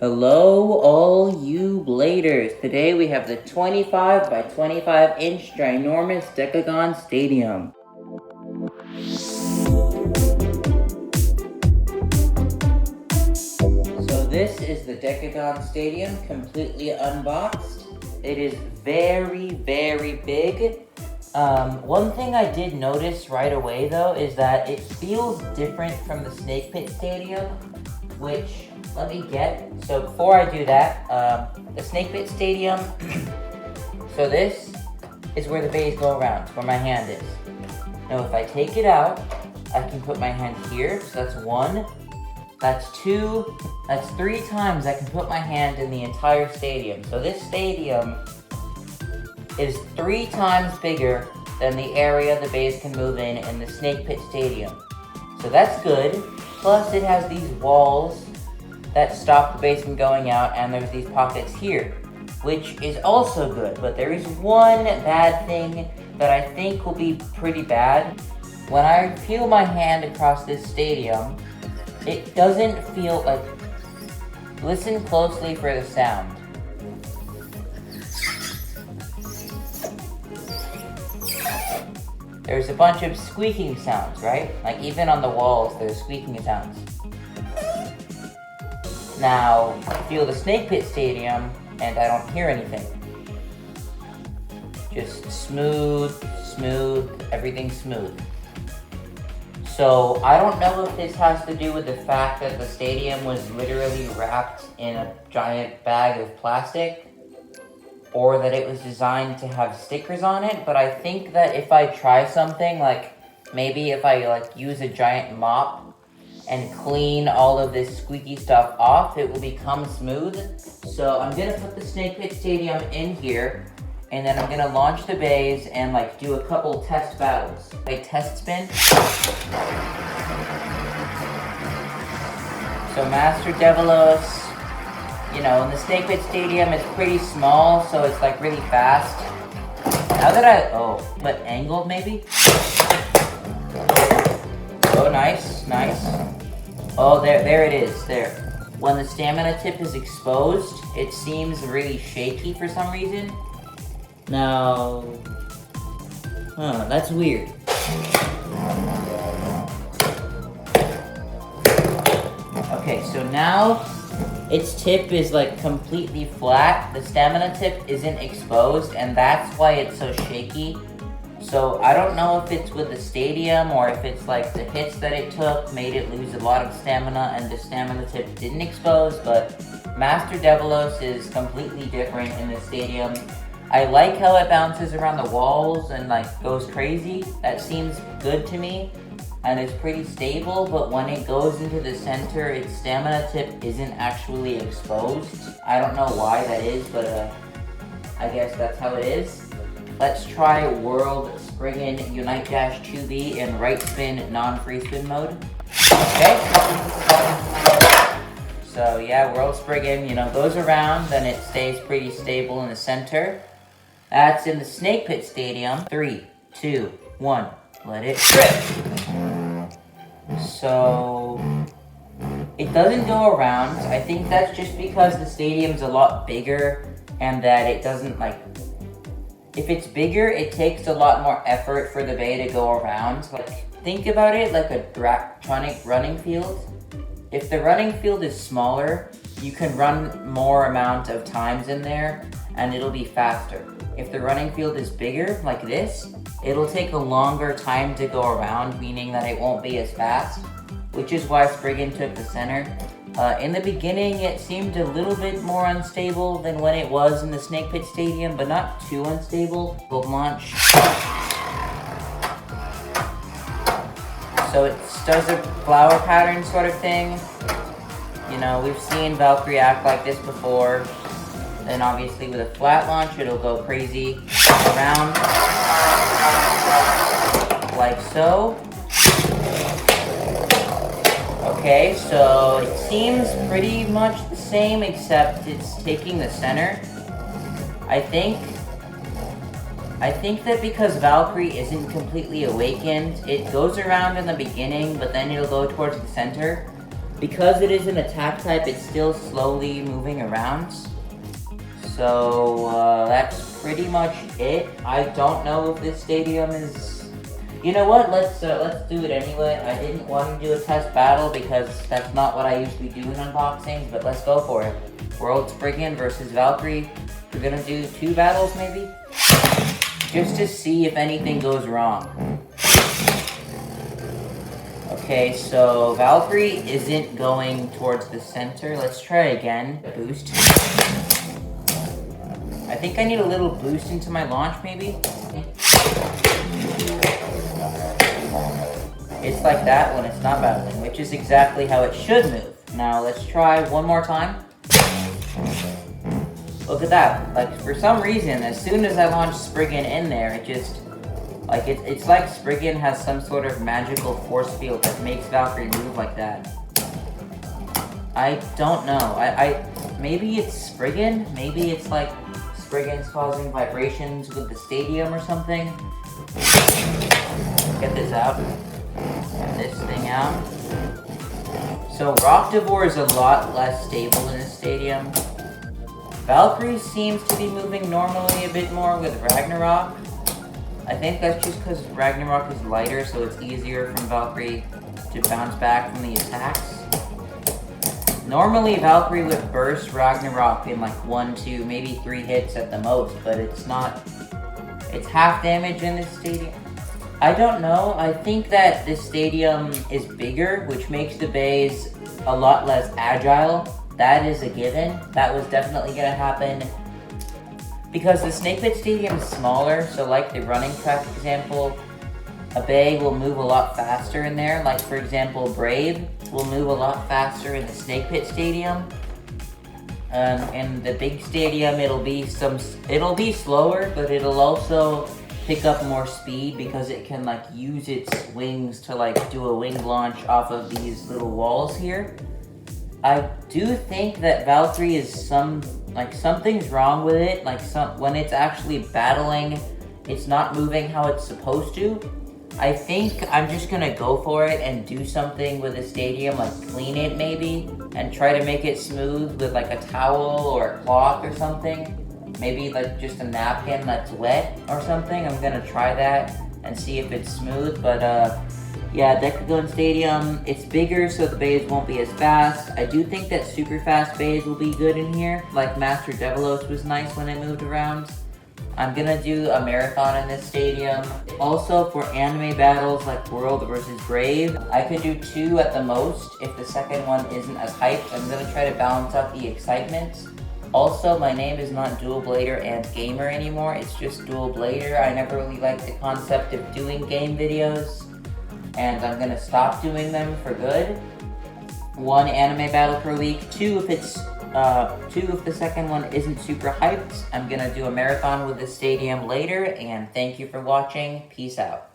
Hello, all you bladers. Today we have the 25 by 25 inch ginormous Decagone Stadium. So this is the Decagone Stadium, completely unboxed. It is very, very big. One thing I did notice right away though is that it feels different from the Snake Pit Stadium, which let me get. So before I do that, the Snake Pit Stadium, so this is where the bays go around, where my hand is. Now if I take it out, I can put my hand here, so that's one, that's two, that's three times I can put my hand in the entire stadium. So this stadium is 3 times bigger than the area the bays can move in the Snake Pit Stadium. So that's good. Plus it has these walls that stop the bays from going out, and there's these pockets here, which is also good. But there is one bad thing that I think will be pretty bad. When I feel my hand across this stadium, it doesn't feel like, listen closely for the sound. There's a bunch of squeaking sounds, right? Like even on the walls, there's squeaking sounds. Now, I feel the Snake Pit Stadium, and I don't hear anything. Just smooth, everything's smooth. So, I don't know if this has to do with the fact that the stadium was literally wrapped in a giant bag of plastic, or that it was designed to have stickers on it, but I think that if I try something, like maybe if I use a giant mop and clean all of this squeaky stuff off, it will become smooth. So I'm gonna put the Snake Pit Stadium in here, and then I'm gonna launch the bays and do a couple test battles. A test spin. So Master Develos, in the Snake Pit Stadium, it's pretty small, so it's really fast. Now that what angle maybe? Oh, nice. Oh, there it is, there. When the stamina tip is exposed, it seems really shaky for some reason. Now, that's weird. Okay, so now its tip is completely flat. The stamina tip isn't exposed, and that's why it's so shaky. So I don't know if it's with the stadium or if it's the hits that it took made it lose a lot of stamina and the stamina tip didn't expose, but Master Develos is completely different in the stadium. I like how it bounces around the walls and goes crazy. That seems good to me. And it's pretty stable, but when it goes into the center, its stamina tip isn't actually exposed. I don't know why that is, but I guess that's how it is. Let's try World Spriggan Unite Dash 2B in right spin, non-free spin mode. Okay. So yeah, World Spriggan, goes around, then it stays pretty stable in the center. That's in the Snake Pit Stadium. 3, 2, 1, let it rip. So it doesn't go around. I think that's just because the stadium's a lot bigger, and that it doesn't if it's bigger, it takes a lot more effort for the bay to go around. Think about it like a Dractronic running field. If the running field is smaller, you can run more amount of times in there, and it'll be faster. If the running field is bigger, like this, it'll take a longer time to go around, meaning that it won't be as fast, which is why Spriggan took the center. In the beginning, it seemed a little bit more unstable than when it was in the Snake Pit Stadium, but not too unstable. We'll launch. So it does a flower pattern sort of thing. We've seen Valkyrie act like this before. Then obviously with a flat launch, it'll go crazy around, like so. Okay, so it seems pretty much the same, except it's taking the center. I think that because Valkyrie isn't completely awakened, it goes around in the beginning, but then it'll go towards the center. Because it is an attack type, it's still slowly moving around. So that's pretty much it. I don't know if this stadium is... You know what? Let's do it anyway. I didn't want to do a test battle because that's not what I usually do in unboxings, but let's go for it. World Spriggan versus Valkyrie. We're gonna do 2 battles maybe? Just to see if anything goes wrong. Okay, so Valkyrie isn't going towards the center. Let's try again. Boost. I think I need a little boost into my launch maybe. It's like that when it's not battling, which is exactly how it should move. Now let's try one more time. Look at that. Like, for some reason, as soon as I launch Spriggan in there, it just... Like, it's like Spriggan has some sort of magical force field that makes Valkyrie move like that. I don't know. Maybe it's Spriggan? Maybe it's like Spriggan's causing vibrations with the stadium or something? Get this out. Get this thing out. So Rocktivore is a lot less stable in this stadium. Valkyrie seems to be moving normally a bit more with Ragnarok. I think that's just because Ragnarok is lighter, so it's easier for Valkyrie to bounce back from the attacks. Normally Valkyrie would burst Ragnarok in like 1, 2, maybe 3 hits at the most, but it's not... It's half damage in this stadium. I don't know. I think that this stadium is bigger, which makes the bays a lot less agile. That is a given. That was definitely going to happen. Because the Snake Pit Stadium is smaller, so like the running track example, a bay will move a lot faster in there. Like for example, Brave will move a lot faster in the Snake Pit Stadium. In the big stadium, it'll be slower, but it'll also pick up more speed because it can like use its wings to like do a wing launch off of these little walls here. I do think that Valkyrie is something's wrong with it. Like when it's actually battling, it's not moving how it's supposed to. I think I'm just gonna go for it and do something with the stadium, like clean it maybe, and try to make it smooth with like a towel or a cloth or something. Maybe like just a napkin that's wet or something. I'm gonna try that and see if it's smooth, but yeah, Decagone Stadium, it's bigger so the bays won't be as fast. I do think that super fast bays will be good in here, like Master Devilos was nice when it moved around. I'm gonna do a marathon in this stadium. Also for anime battles like World versus Brave, I could do 2 at the most if the second one isn't as hyped. I'm gonna try to balance out the excitement. Also, my name is not Dual Blader and Gamer anymore, it's just Dual Blader. I never really liked the concept of doing game videos, and I'm gonna stop doing them for good. 1 anime battle per week, 2 if the second one isn't super hyped. I'm gonna do a marathon with the stadium later, and thank you for watching. Peace out.